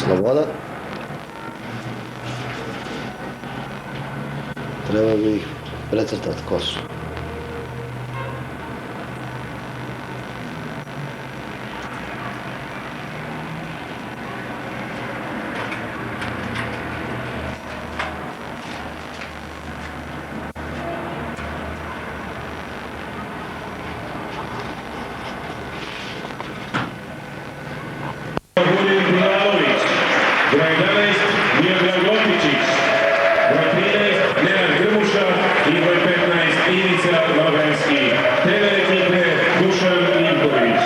Sloboda. Treba bi ih precrtati kosu. Broj 11, Miodrag Lopičić, broj 13, Nenad Grmuša i broj 15, Ivica Vaganski. Trener ekipe Dušan Ivković.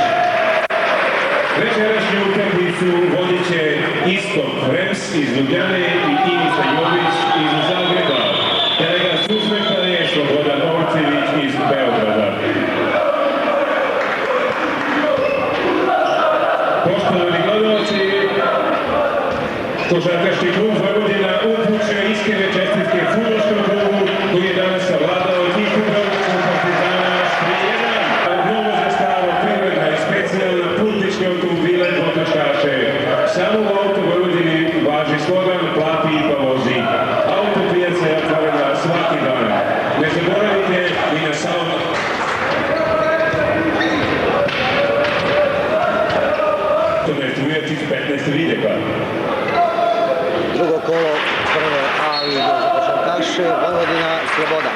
Večerašnju utakmicu vodit će Istok Rems iz Ljubljane i Ivica Jović iz Zagreba. Delegat suspekta je Slobodan Orcević iz Beograda. Poštovani gledalci, košarkaški klub Vojvodina upućuje iskrene čestitke fudbalskom klubu koji je danas savladao ekipu Beogradskog Partizana 3:1. Novo zastavo prirodna i specijalna putničke automobile potrošače. Samo u auto Vojvodini važi slogan plati pa vozi. Auto pijaca je otvorena svaki dan. Ne zaboravite i na salon. To ne strujeti 15 videka. Drugo kolo prve A lige za košarkaše, Vojvodina, Sloboda.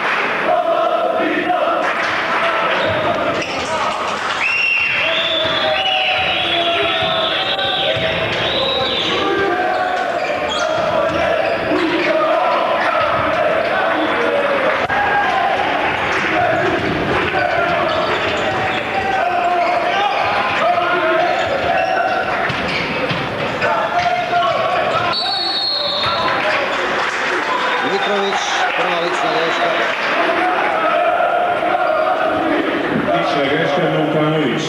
Prva lična greška. Lična greška Nurkanović.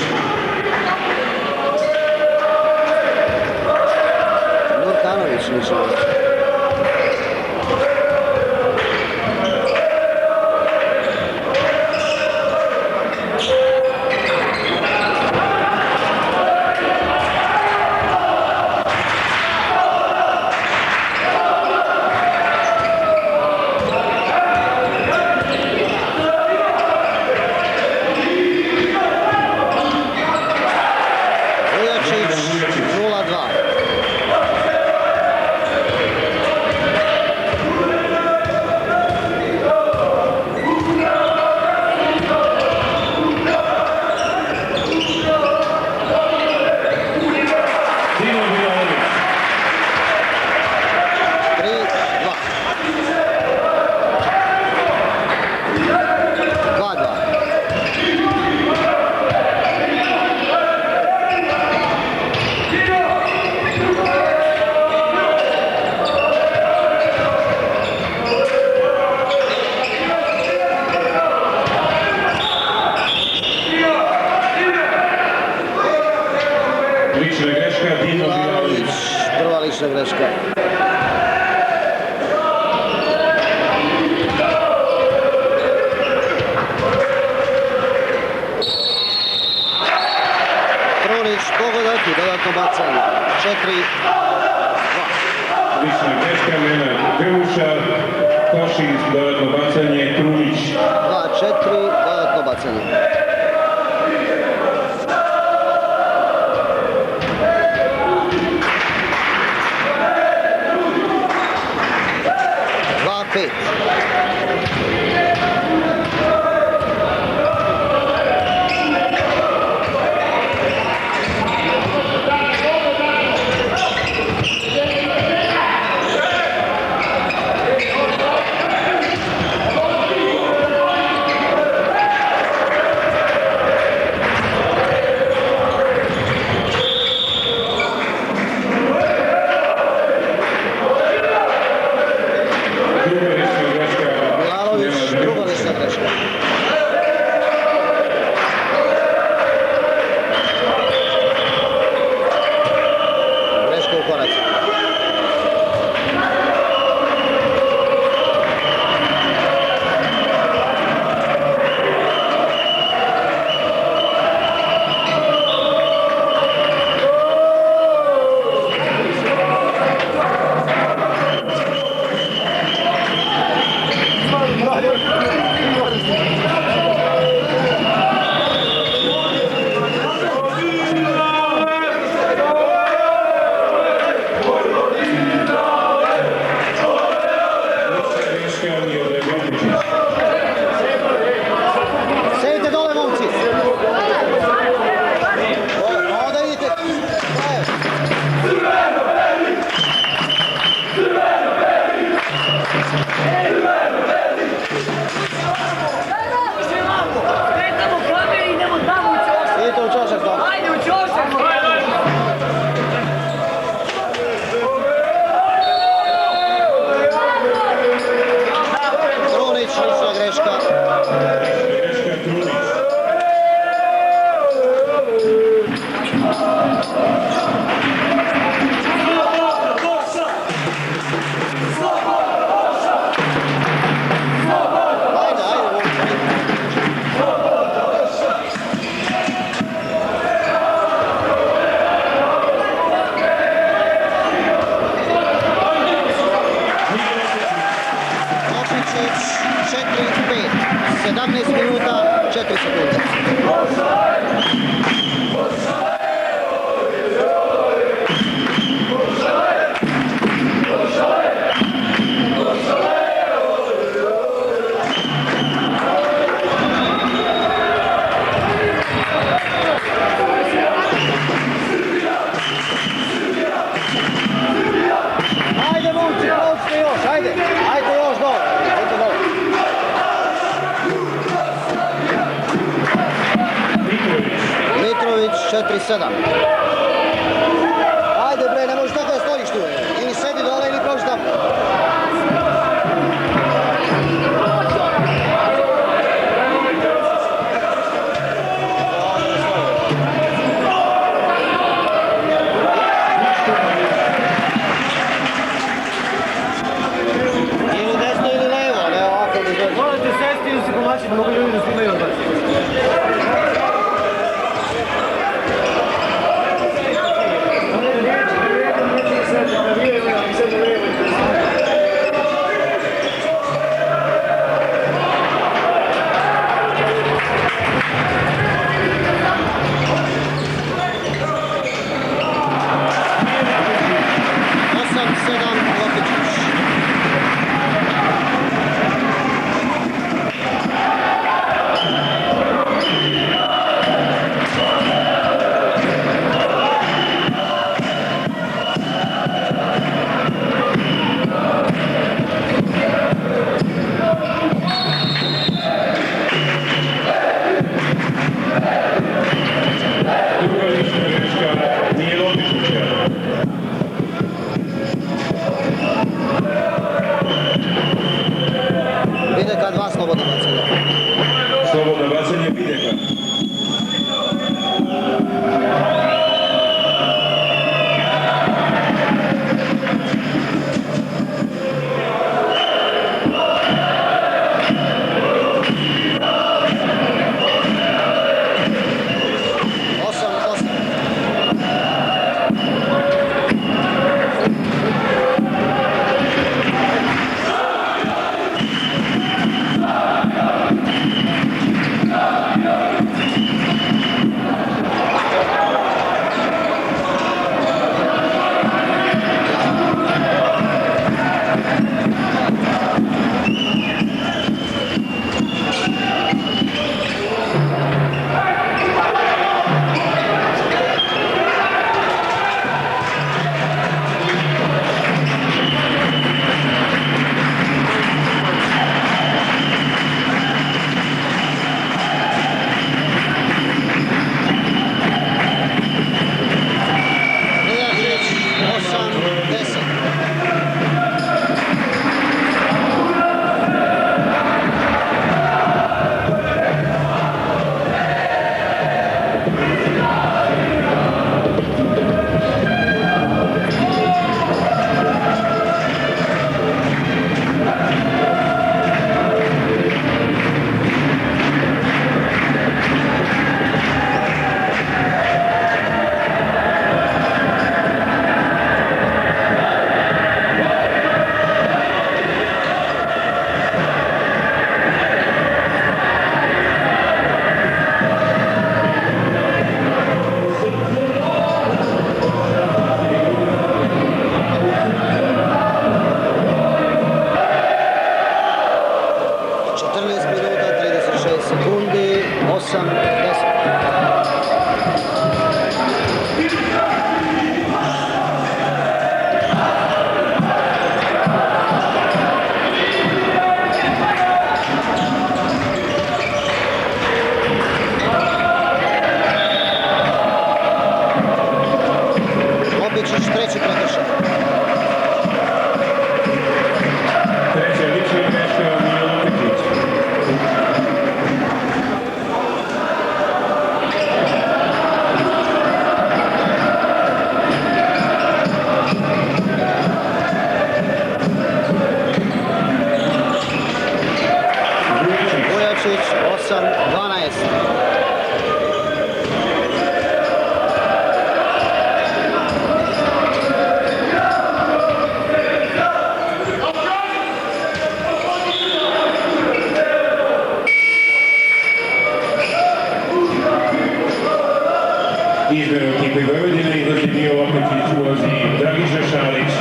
Nurkanović lična greška. Lična greška Dino Bilalović. Prva lična greška. Krunić pogodak i dodatno bacanje. 4-2. Lična greška Nenad Grmuša, Košić, dodatno bacanje, Krunić. 2-4, dodatno bacanje. Pet. Druga greška Miodrag Upučić. Sedite dole, momci. Onda idite. Idite u čošak dole. Ajde u čošak! Krunić, lična greška. Greška Krunić. Ajde, momci. Kopičić, 4-5, 17 minuta, 4 sekunde. Ajde, momci, prođite još, ajde. Ajde još dole. Ajde dole. Mitrović, 4-7. Ajde bre, ne možeš tako da stojiš tu. Ili sedi dole ili prođi tamo. Ili desno ili levo, ne ovako da dođe. Morate sesti ili se povlačiti, mogu ljudi da snimaju od vas. 14 minuta, 36 sekundi, 8, 10. Običić treći prekršaj. Treća lična greška Milan Opičić. Vujačić 8, 12. Izbor ekipe Vojvodine izlazi Mio Opičić, ulazi Dragiša Šalić.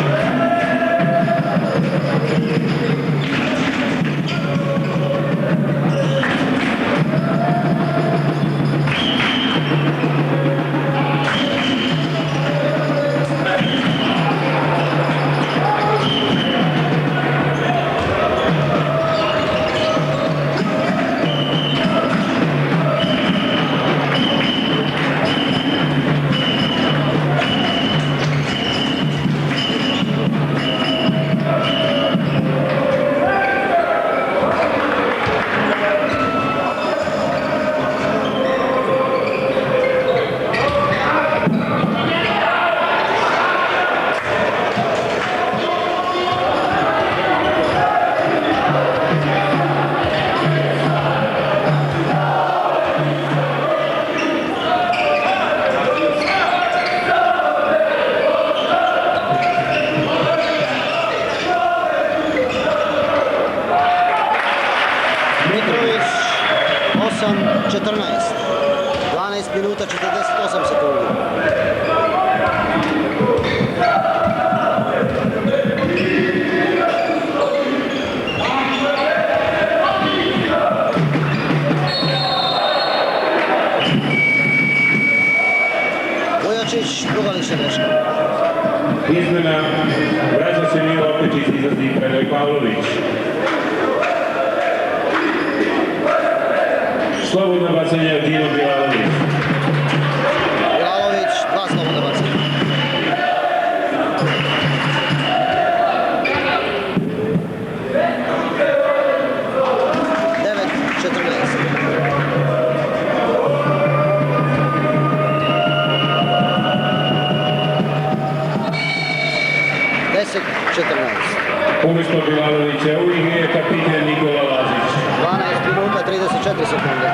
Mitrović 8, 14. 12 minuta, 48 sekundi. Vujačić, druga lična greška. Izmena, vraća se Mio Opičić, izlazi Predrag Pavlović. Slobodno bacanje od Dino Bilalović. Bilalović, 2 slobodna bacanja. Devet, 14. Deset, 14. Umjesto Bilalovića u igri je kapiten Nikola Lazić. 12 minuta, 34 sekunde.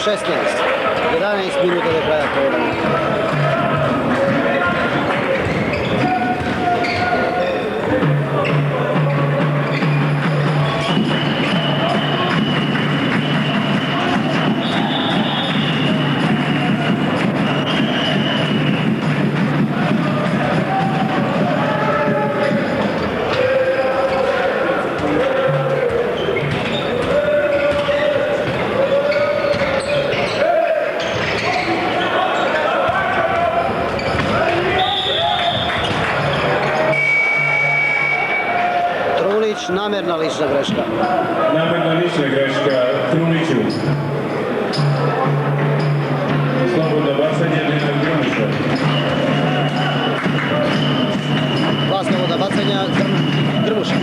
11 minuta do kraja poluvremena. Trunić, namjerna lična greška. Namerna lična greška Truniću. Slobodno bacanje Nenad Grmuša. Dva slobodna bacanja Grmuša.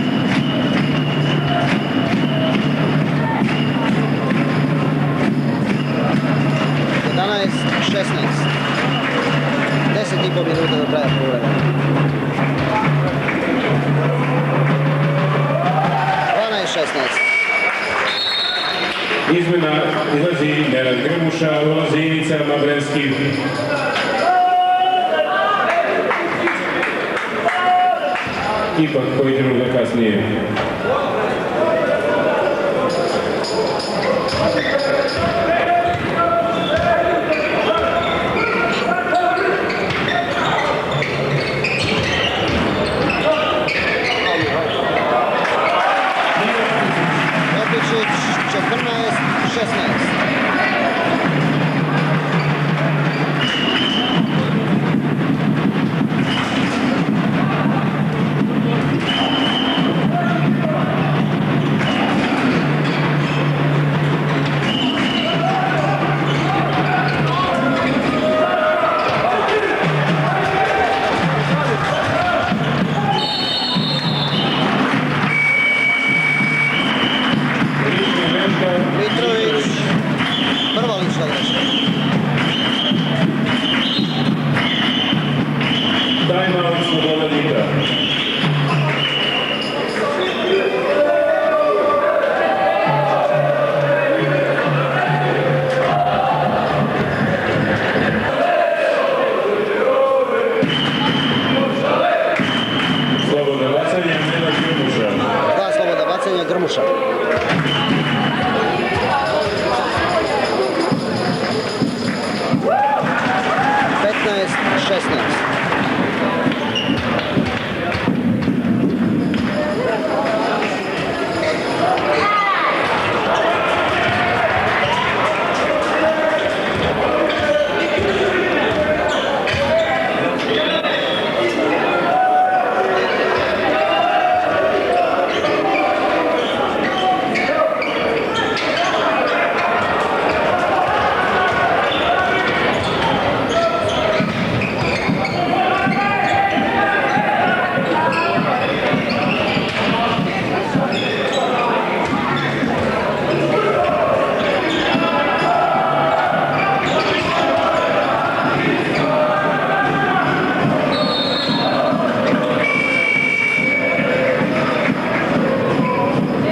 Jedanaest, 16. 10,5 minuta do kraja poluvremena. 12-16. Izmena izlazi Nenad Grmuša, ulazi Ivica Mavrenski. Ipak koji trenutak kasnije. Jopičić, 14-16. Mitrović, prva lična greška. Timeout Sloboda Dita. Slobodno bacanje Nenad Grmuša. Dva slobodna bacanja Grmuša. Petnaest, 16.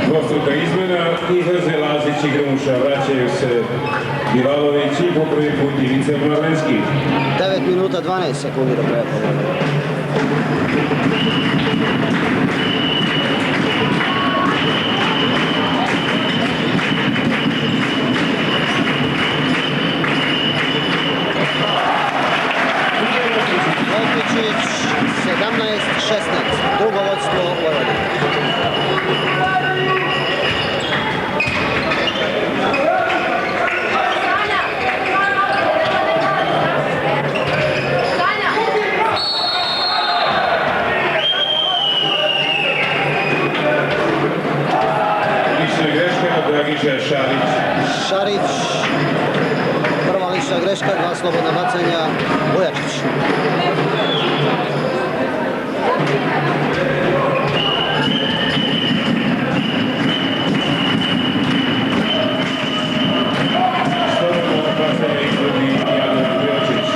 Dvostruka izmena, izlaze Lazić i Grmuša, vraćaju se Bilalović i po prvi put Ivica Mavrenski. 9 minuta 12 sekundi do kraja poluvremena. Jopičić, 17-16. Drugo vodstvo Vojvodine. Lična greška Dragiša Šarić. Šarić, prva lična greška, dva slobodna bacanja Vujačić. Slobodno bacanje izvodi Jadran Bjočić.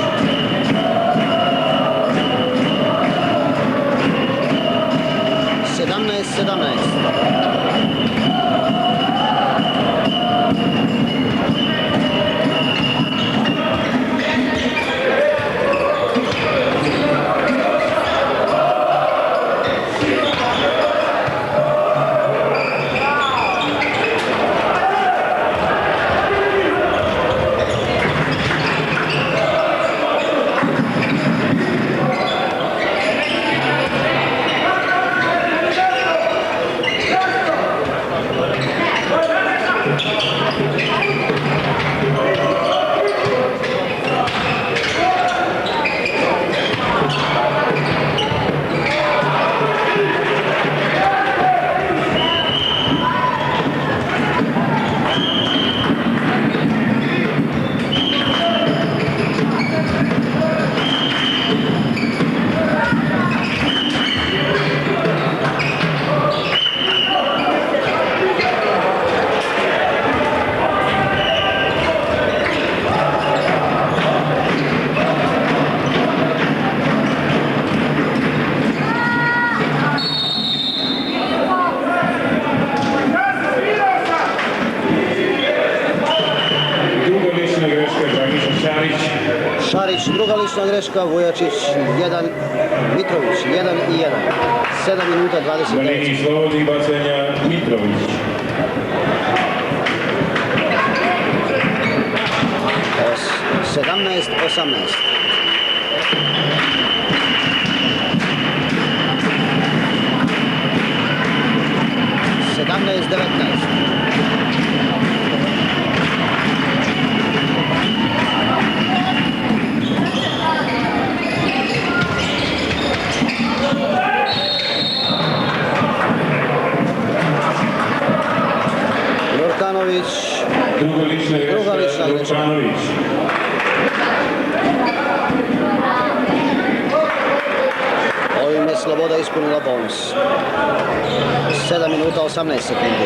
Sedamnaest. druga lična greška, Vujačić 1, Mitrović 1 i 1. 7 minuta Na 29. liniji slobodnih bacanja Mitrović. Os- 17-18. Sedamnaest 19. Jurkanović, Druga lična Druga lična greška greška. Jokanović. ovime Sloboda ispunila bonus. 7 minuta 18 sekundi.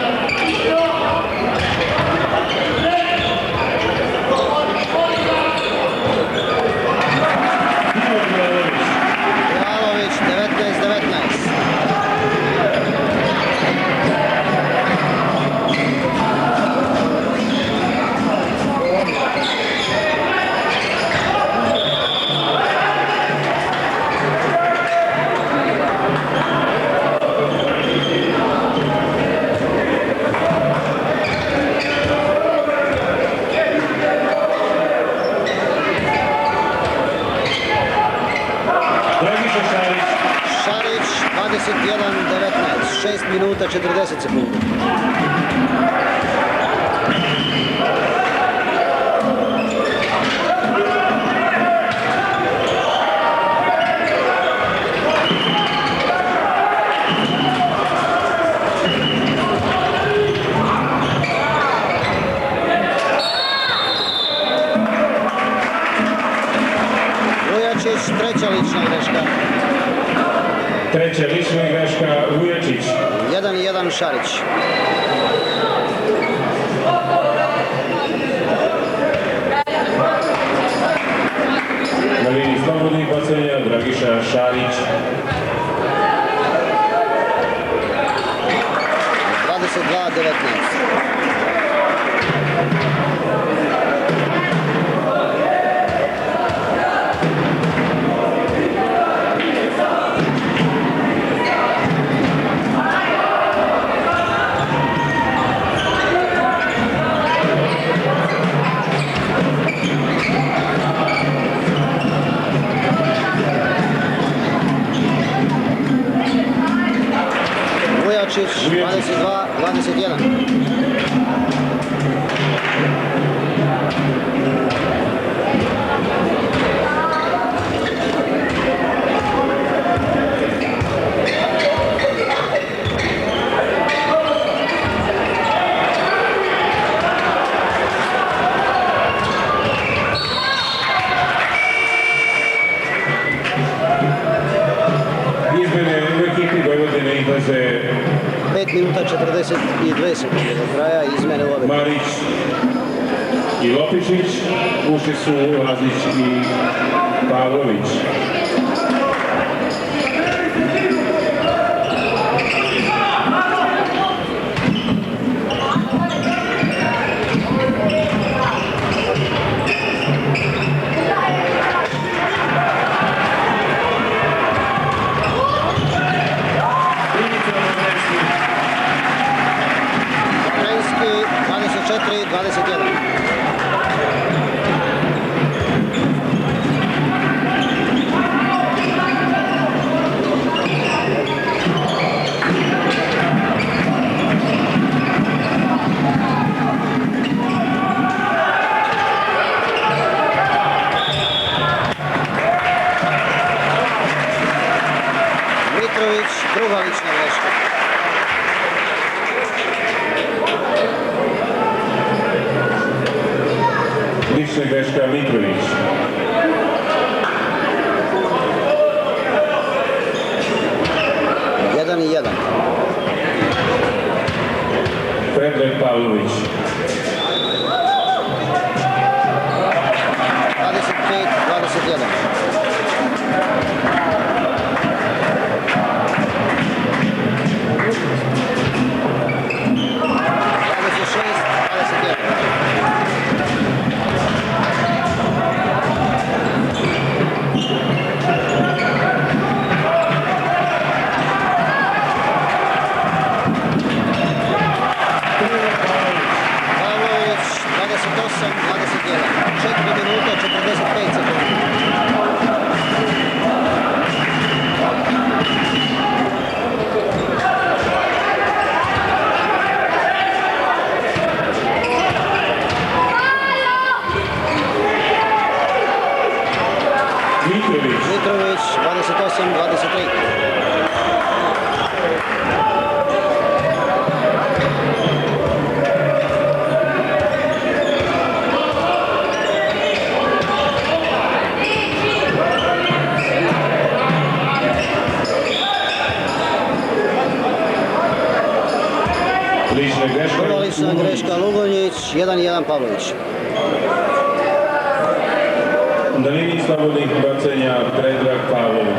Jalović 19-19. Dragiša Šarić. Šarić 21-19. 6 minuta 40 sekundi. Vujačić, treća lična greška. Treća lična greška Vujačić. 1 i 1 Šarić. Na liniji slobodnih bacanja Dragiša Šarić. 22-19. Vujačić 22-21. Izmene u ekipi Vojvodine izlaze 5 minuta 42 sekunde do kraja, izmene u ove. Marić i Lopičić. Ušli su Lazić i Pavlović. Ukrajinski 24-21. Mitrović, druga lična greška. Lična greška Mitrović. Jedan i 1. Predrag Pavlović. 25-21. Mitrović. Mitrović 28-23. Lična greška. Prva lična greška Lugonjić, 1-1 Pavlović. Na liniji slobodnih bacanja Predrag Pavlović.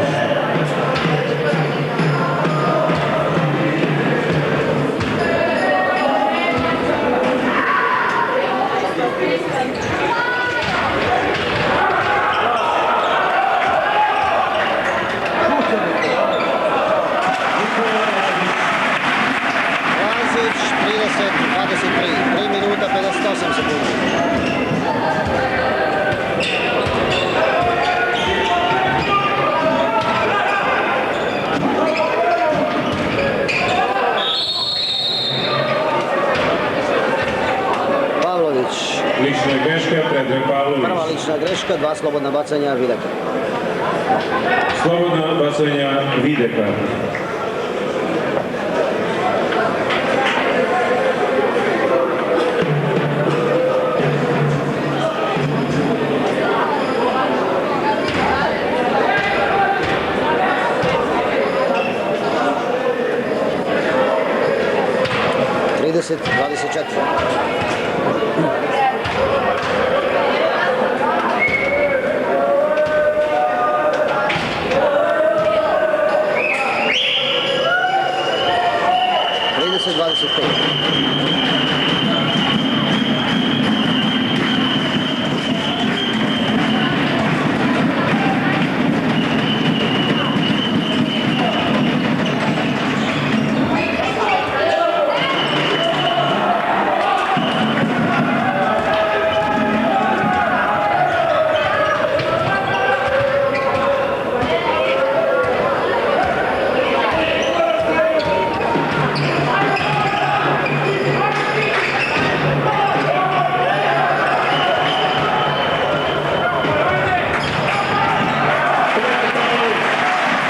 Lazić 30-23, 3 minuta 58 sekundi. Pavlović, Lična greška Predrag Pavlović. prva lična greška, 2 slobodna bacanja Videka. Slobodna bacanja Videka. Trideset 24. Trideset 25.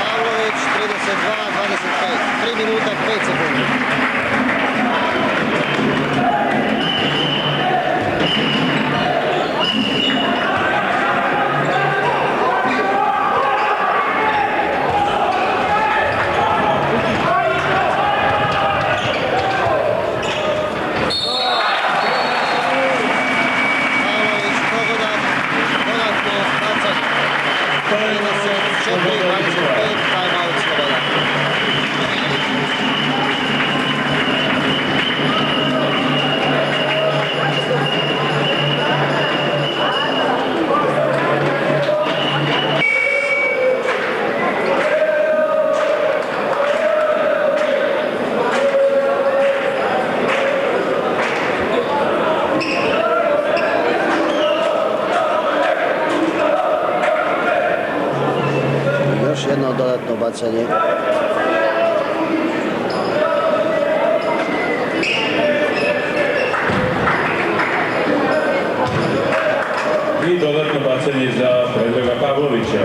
Pavlović 32-25, 3 minuta 5 sekundi. Pavlović pogodak, dodatno bacanje. 34-25, timeout sloboda. Još jedno dodatno bacanje. I dodatno bacanje za Predraga Pavlovića.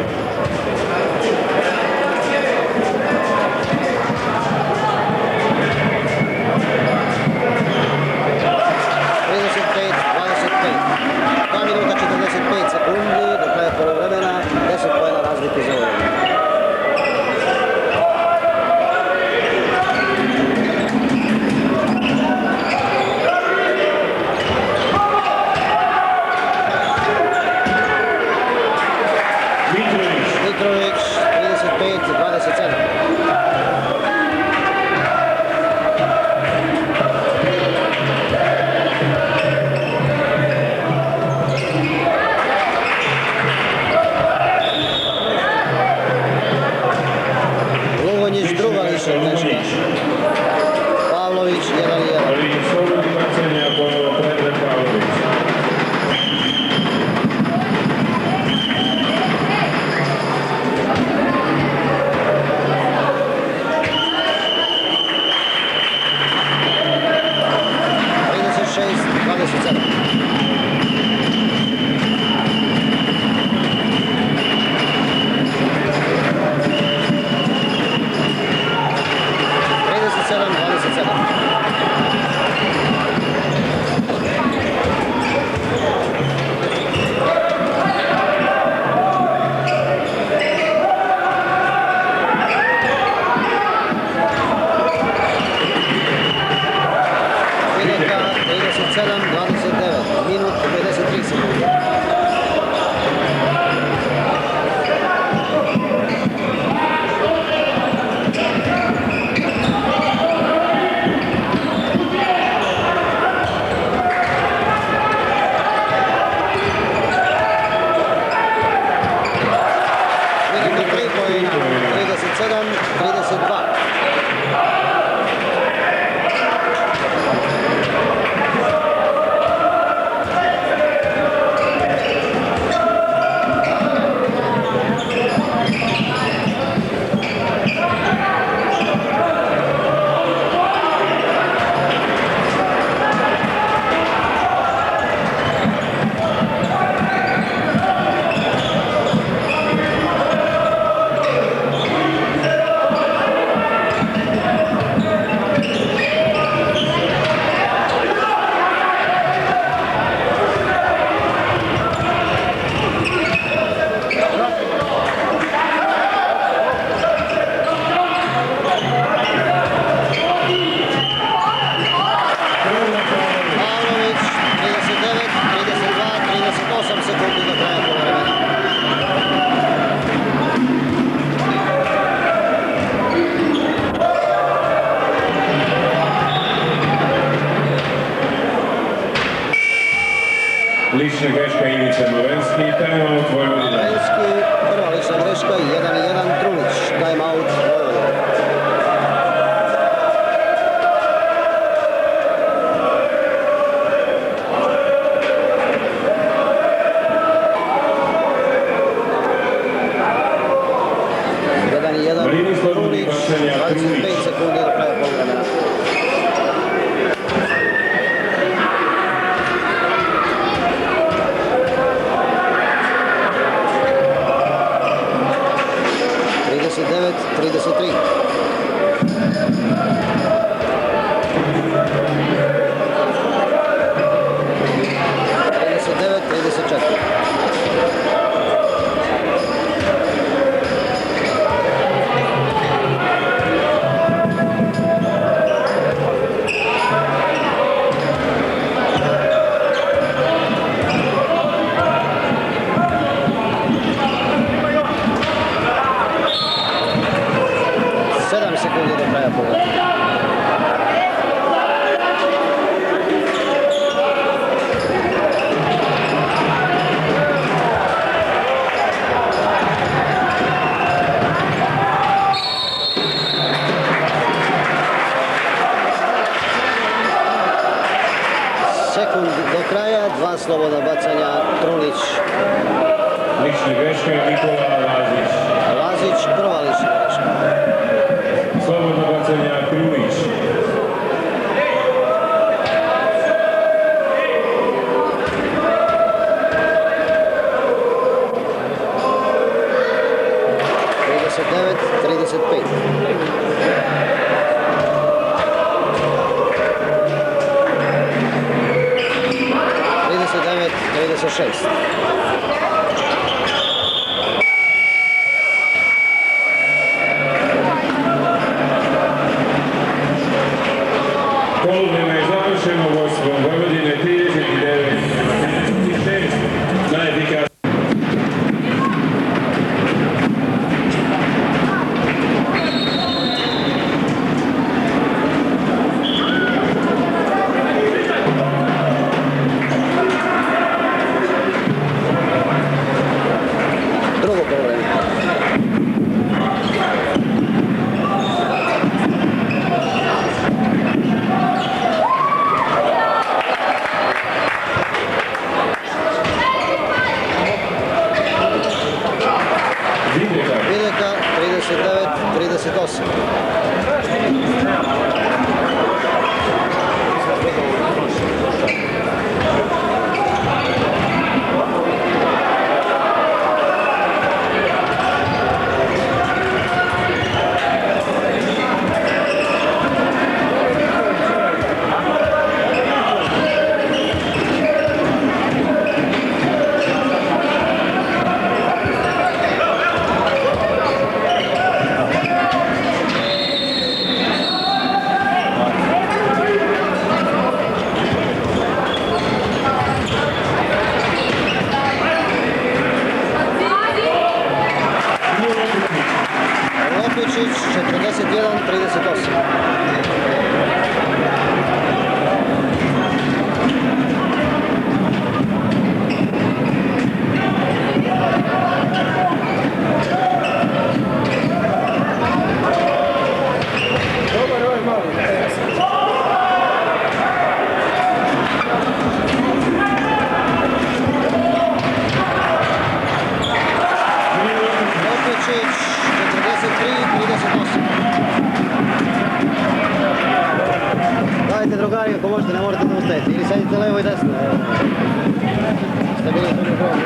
Mitrović 35-27. trenerski timeout Vojvodina. Trenerski, prva lična greška, 1-1 Trunić, timeout Vojvodina. Marini slobodnih bacanja 25 sekundi do kraja poluvremena. Trideset 33. Trideset 34. Sekundi do kraja poluvremena. Sekund do kraja, dva slobodna bacanja, Trunić. Lična greška Nikola Lazić. Lazić, prva lična greška. Slobodno bacanja Krunić. Trideset 35. Trideset 36. Poluvreme je završeno vodstvom Vojvodine 39-36. Najefikasnije. Drugo poluvreme. Videka 39-38. Lopičić 41-38. Lopičić 43-38. Dajte drugari ako možete, ne morate da ustajete. Ili sedite levo i desno. Ste bili tu na prvom.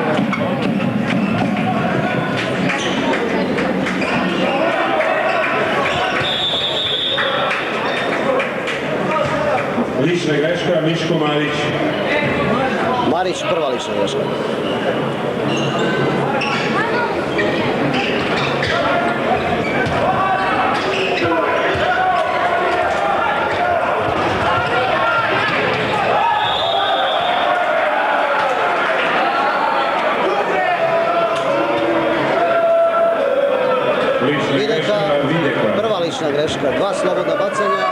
Lična greška Miško Marić. Marić, prva lična greška. Videka, prva lična greška, dva slobodna bacanja,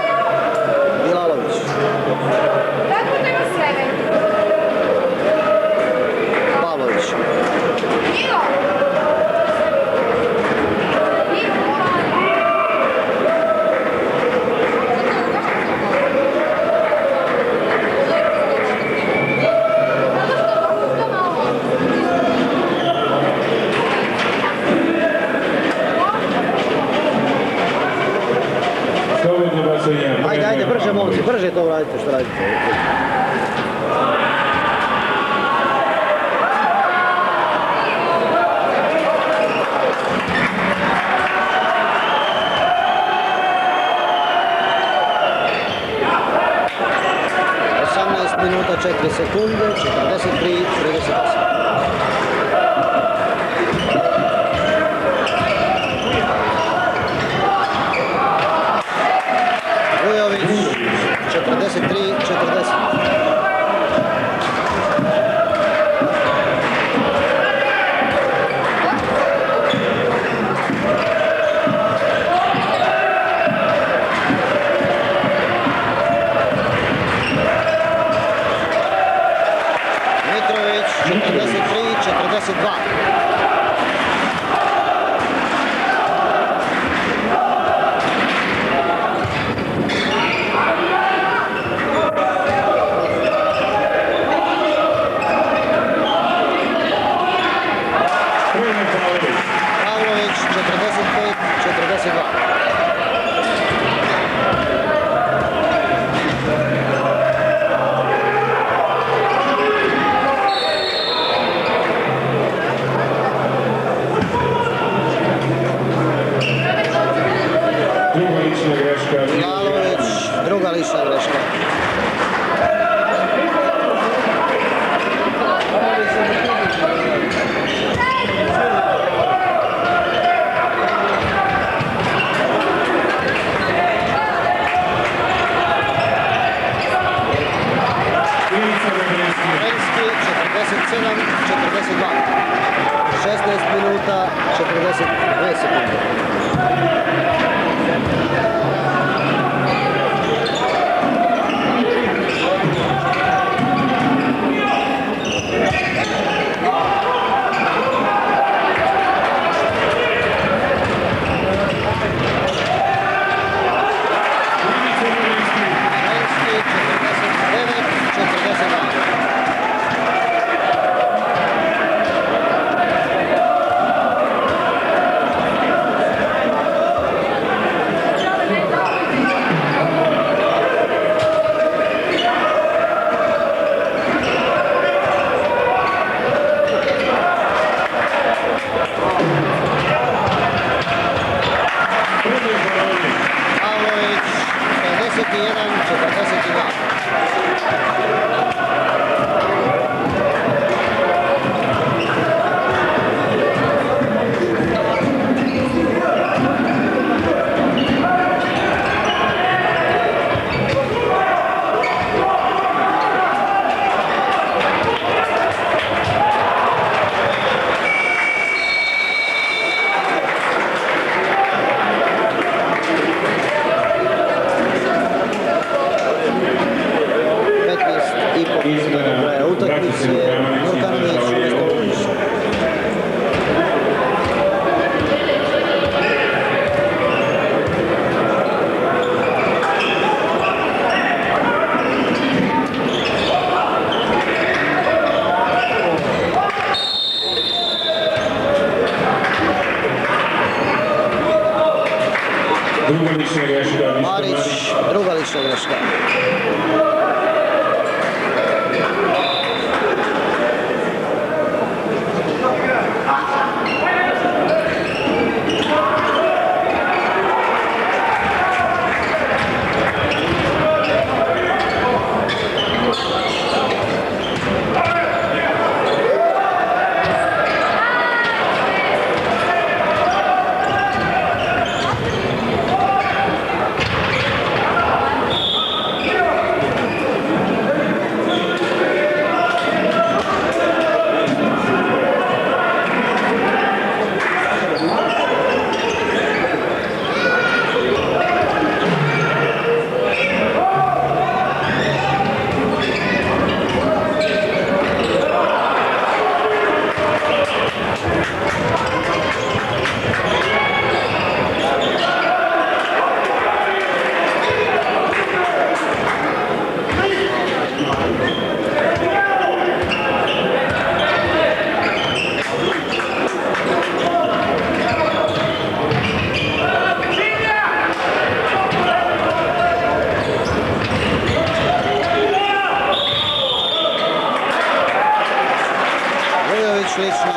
Bilalović. Pavlović. Brže to uradite što radite. Minuta 4 sekunde, 43, 38. Vujović, 43, 40. Mitrović, 43, 42. Pavlović, 45, 42. Lalović, druga lična greška. Renski, 47, 42. 16 minuta, 42 sekunde. Pavlović, 51, 42. Utakmice, Jurkanović, Vestović. Marić, druga lična greška.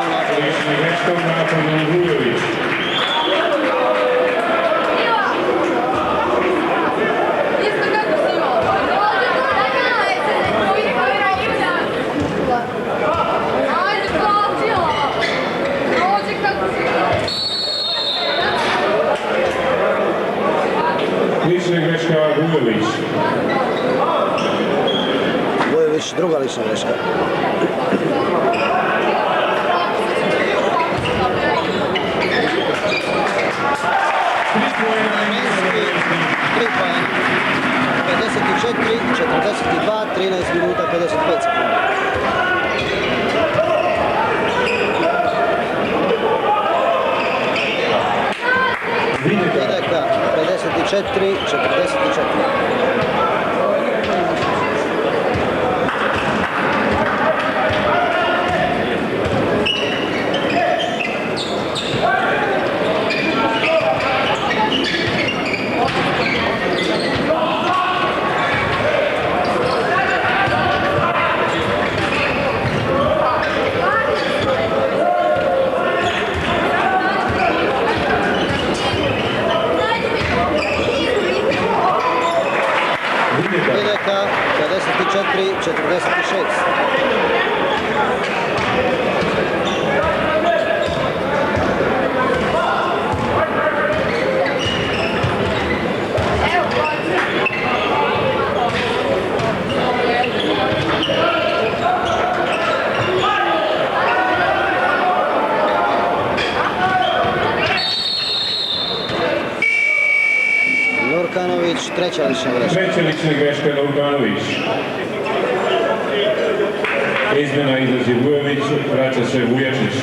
Malu napadu. Ličnom greškom napadom Vujović. Lična greška Vujović. Vujović, druga lična greška. Tri poena. 54, 42, 13 minuta, 55 sekundi. Videka, 54, 44. Videka, 54, 46. Nurkanović, treća lična greška. Treća lična greška Nurkanović. Izmjena izlazi Vujović, vraća se Vujačić.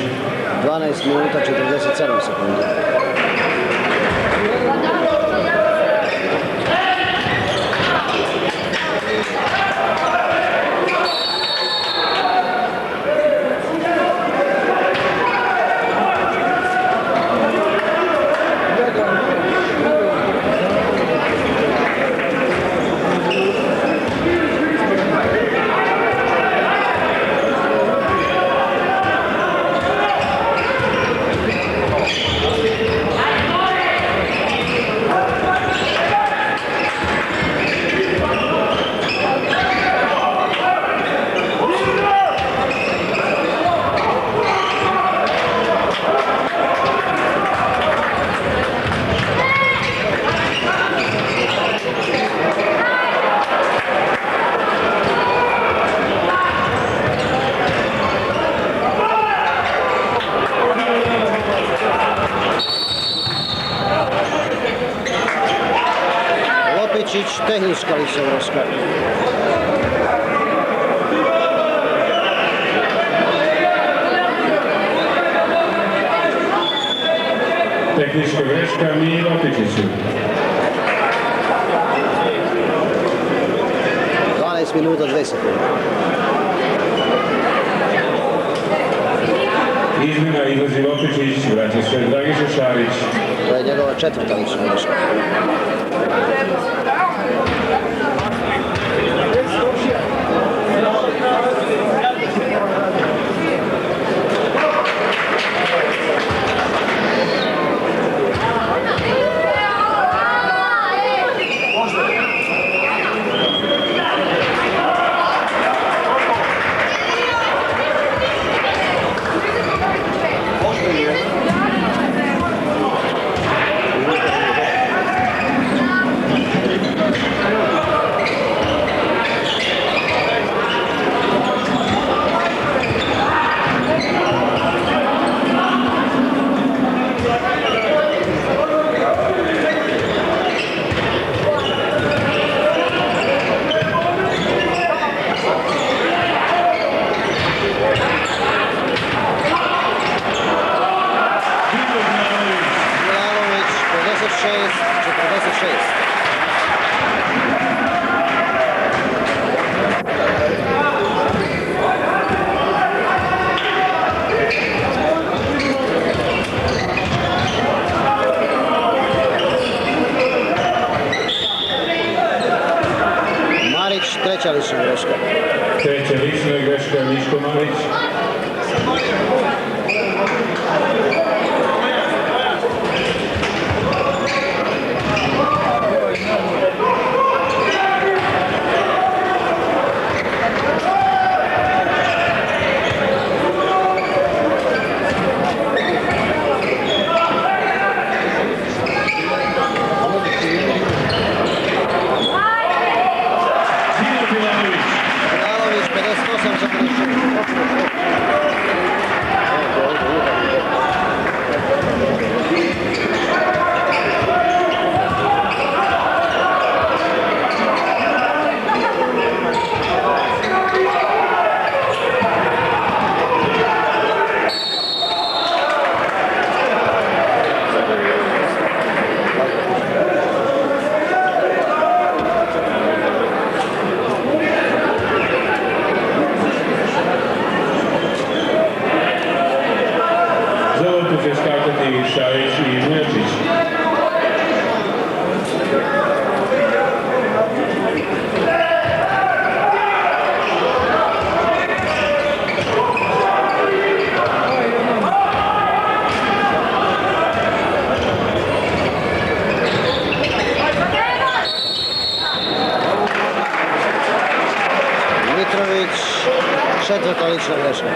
12 minuta, 47 sekundi. Lopičić, tehnička lična greška. Tehnička greška mi Lopičiću. 12 minuta, 2 sekunde. Izmjena izlazi Lopičić, vraća se Dragiša Šarić. To je njegova četvrta lična greška. Treća lična greška. Treća lična greška Miško Marić. će skakati Šarić i Vujačić. Mitrović, četvrta lična greška.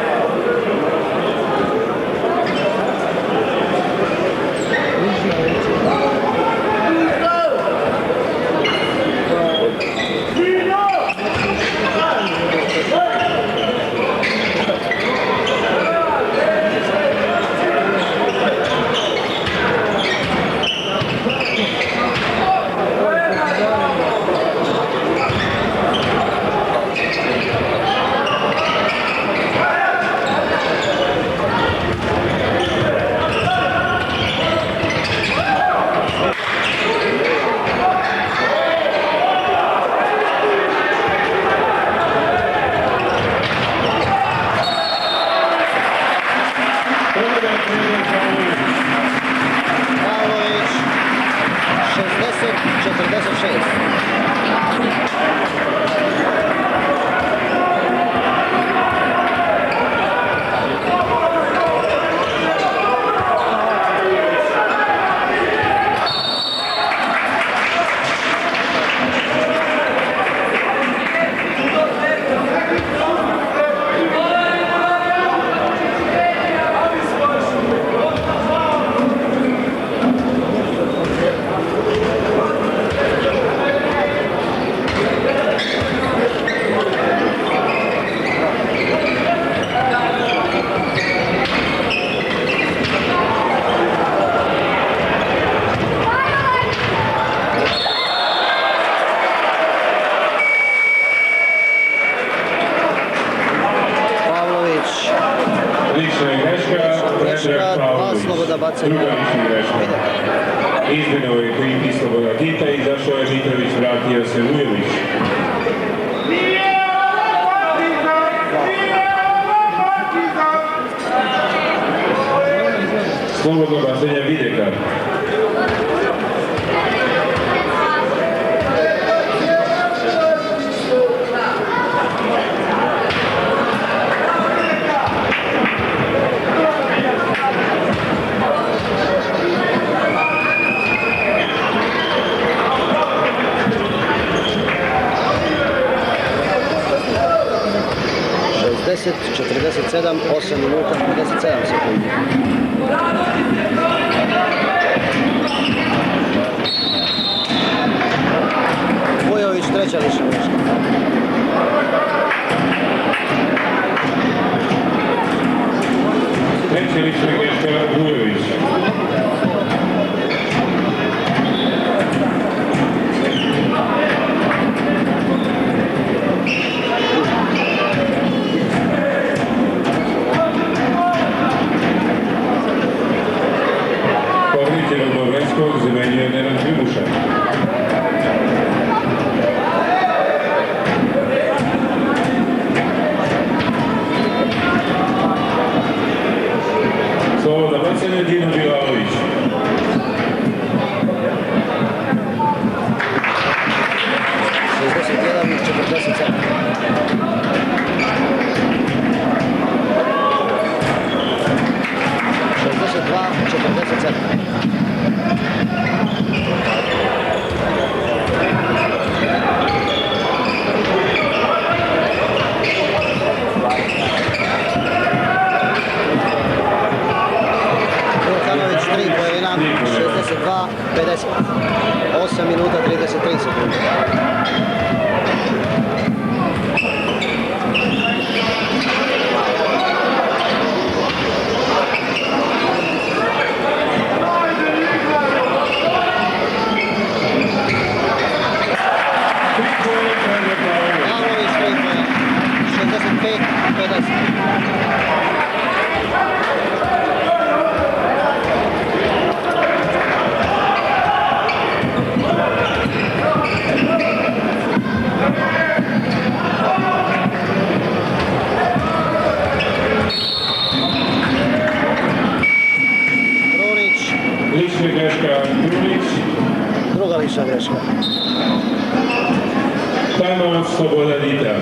Pavlović, 60-46. Greška, dva sloboda bacanja. Druga lična greška. Izmjena u ekipi sloboda Tita, izašao je Mitrović, vratio se Vujović. Slobodno bacanje Videka. Deset, 47, 8 minuta, 57 sekundi. Vujović, treća lična greška. Treća lična greška Vujović. Zamenjuje Nenad Ljubuša. Sloboda bacanja Dino Bilalović. Vulkanović 3 pojedina, 62-50, 8 minuta 33 sekunde. Pavlović 3 pojedina, 65-50. lična greška. Timeout Sloboda Dita.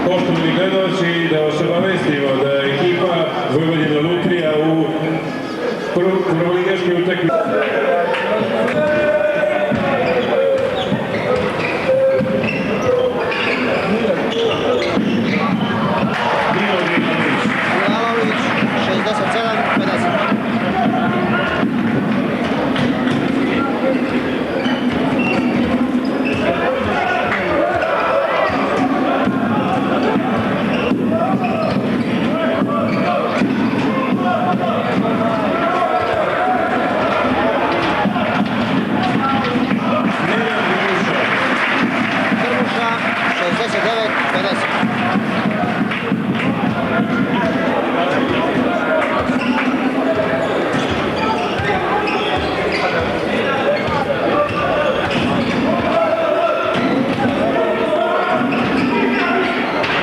Poštovani gledalci, da vas obavestimo da je ekipa Vojvodina Lutrija u prvoligaškoj utakmici. Milanović, 67-50. Krmuša, 69-50.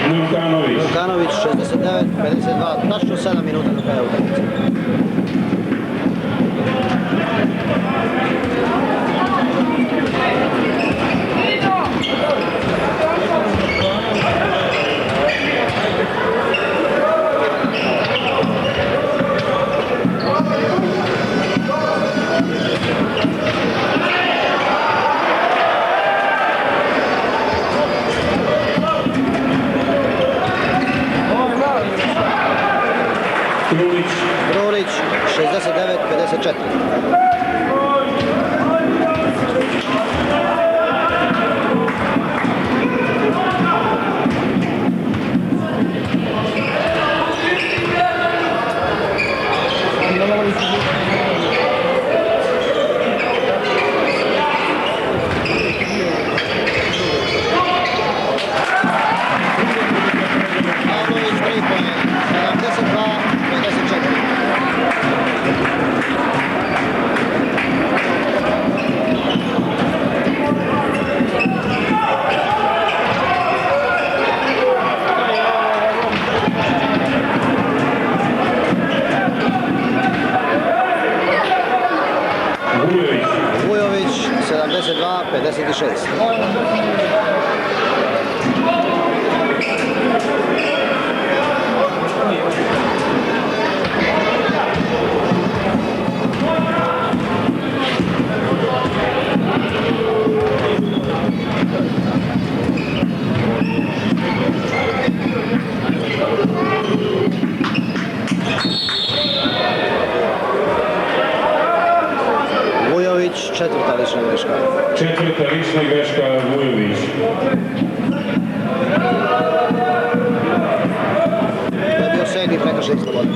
Lukanović, 69-52, tačno 7 minuta do kraja utakmice. Grulić, 69-54. Pavlović, 3 poena, 72-54. Vujović, 72-56. Vujović, četvrta lična greška. Četvrta lična greška Vujović. To je bio 7. prekršaj slobode.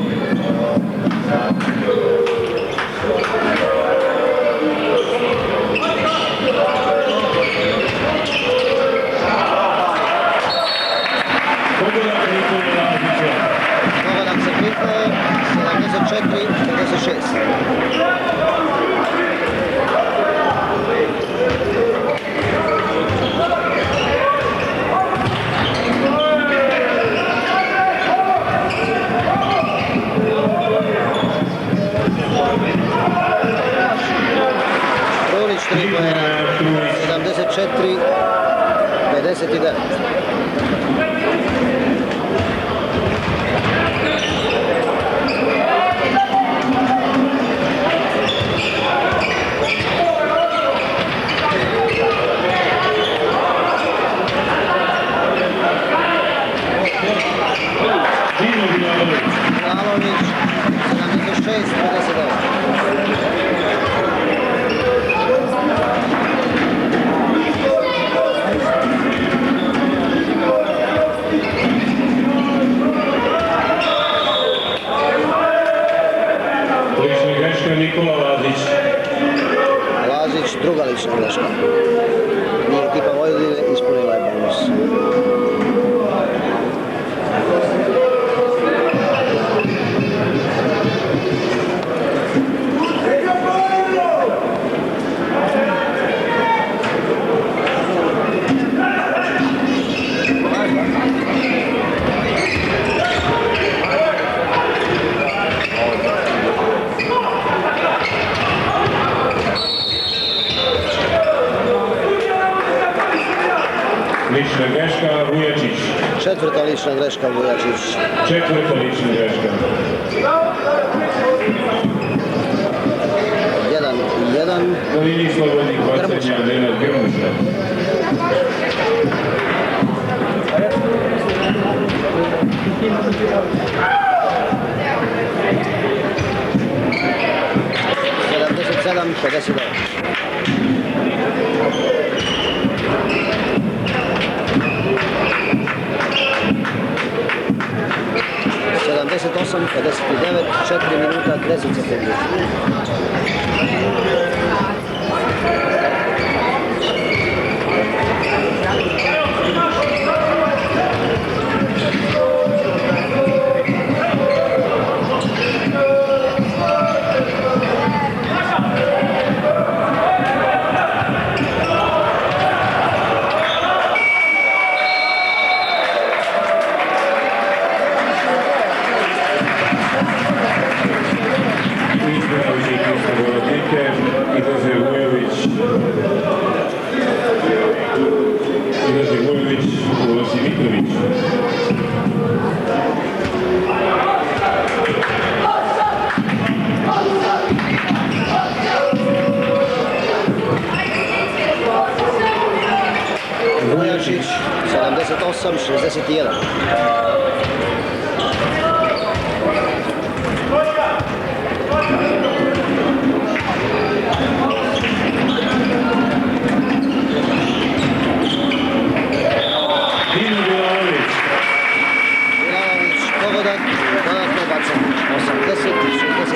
Pogodak se priznaje, 74-56. Grulić, 3 poena, 74-59. Milanović, 76-59. Lična greška Nikola Lazić. Lazić, druga lična greška. Nije ekipa Vojvodine ispunila je bonus. lična greška, Vujačić. Četvrta lična greška Vujačić. Četvrta lična greška. 1-1. Na liniji slobodnih bacanja Nenad Grmuša. Sedam, 59. Sedamdeset osam, 59, 4 minuta, 10 sekundi. Vujačić, 78, 61. Dodatno bacanje, 80, 61.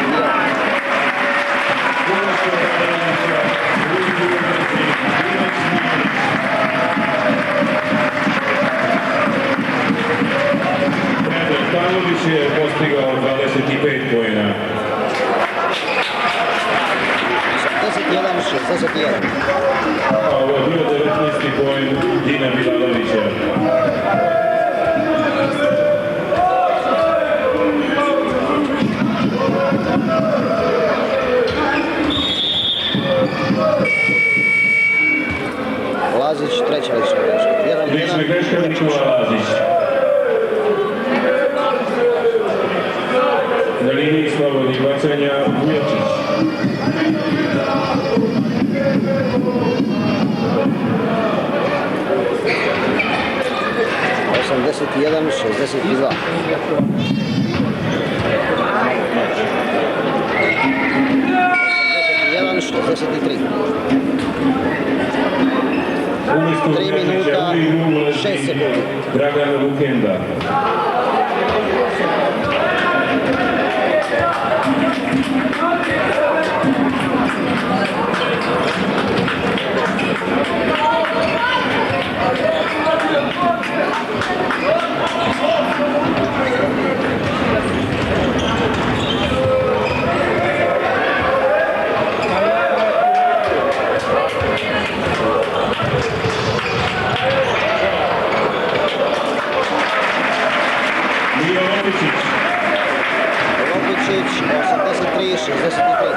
Pavlović je postigao 25 poena. 81, 61. A ovo je bio 19. poen Dina Bilalovića. Lazić, treća lična greška. Lična greška Nikola Lazić. Na liniji slobodnih bacanja Vujačić. Osamdeset jedan, 62. Jedan, 63. Umjesto 3 minuta, 6 sekundi. Dragan Lukenda. Lopičić, 83, 63.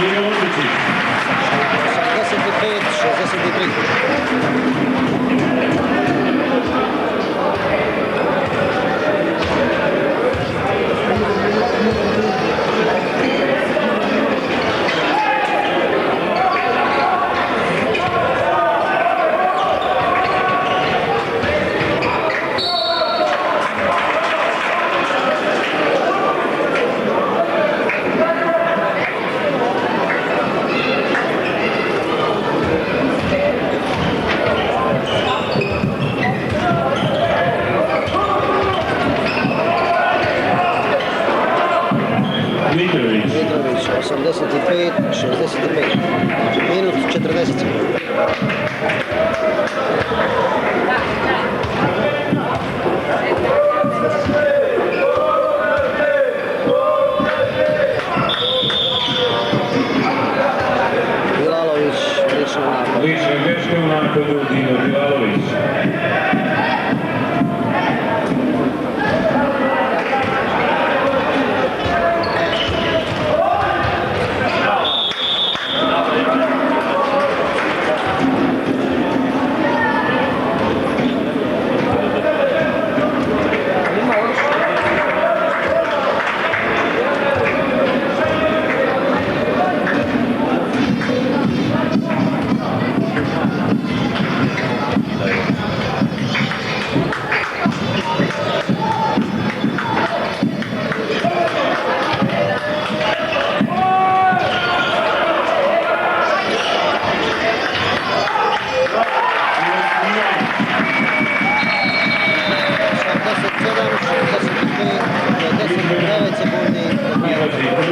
Mio Lopičić. 85, 63. Mitrović. 85, 65. Minut 40 sekundi. Bilalović, lična napad. Lična greška u napadu Dino Bilalović.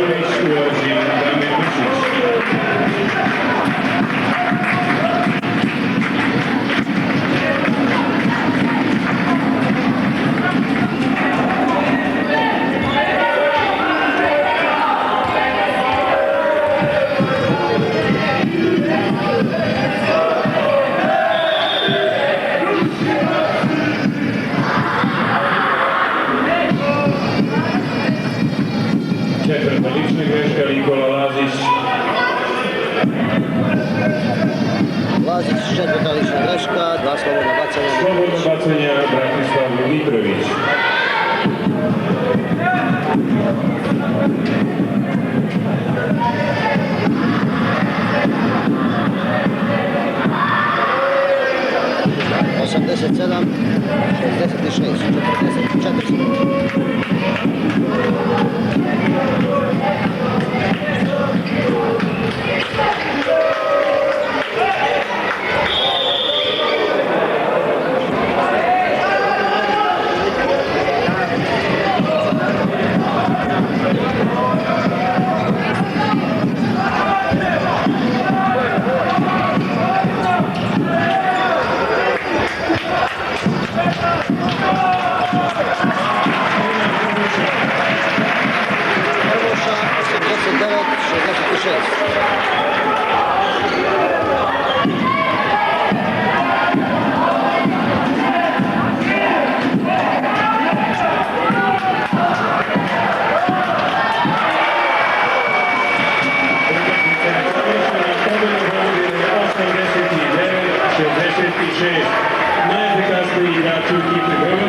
Mitrović ulazi Damir Mišić. Četvrta lična greška Nikola Lazić. Lazić, četvrta lična greška, 2 slobodna bacanja. Slobodno bacanja Bratislav Mitrović. ...87, 66, 44. Arboša, 89, 66. Najefikasniji igrač u ekipi Hrvatske.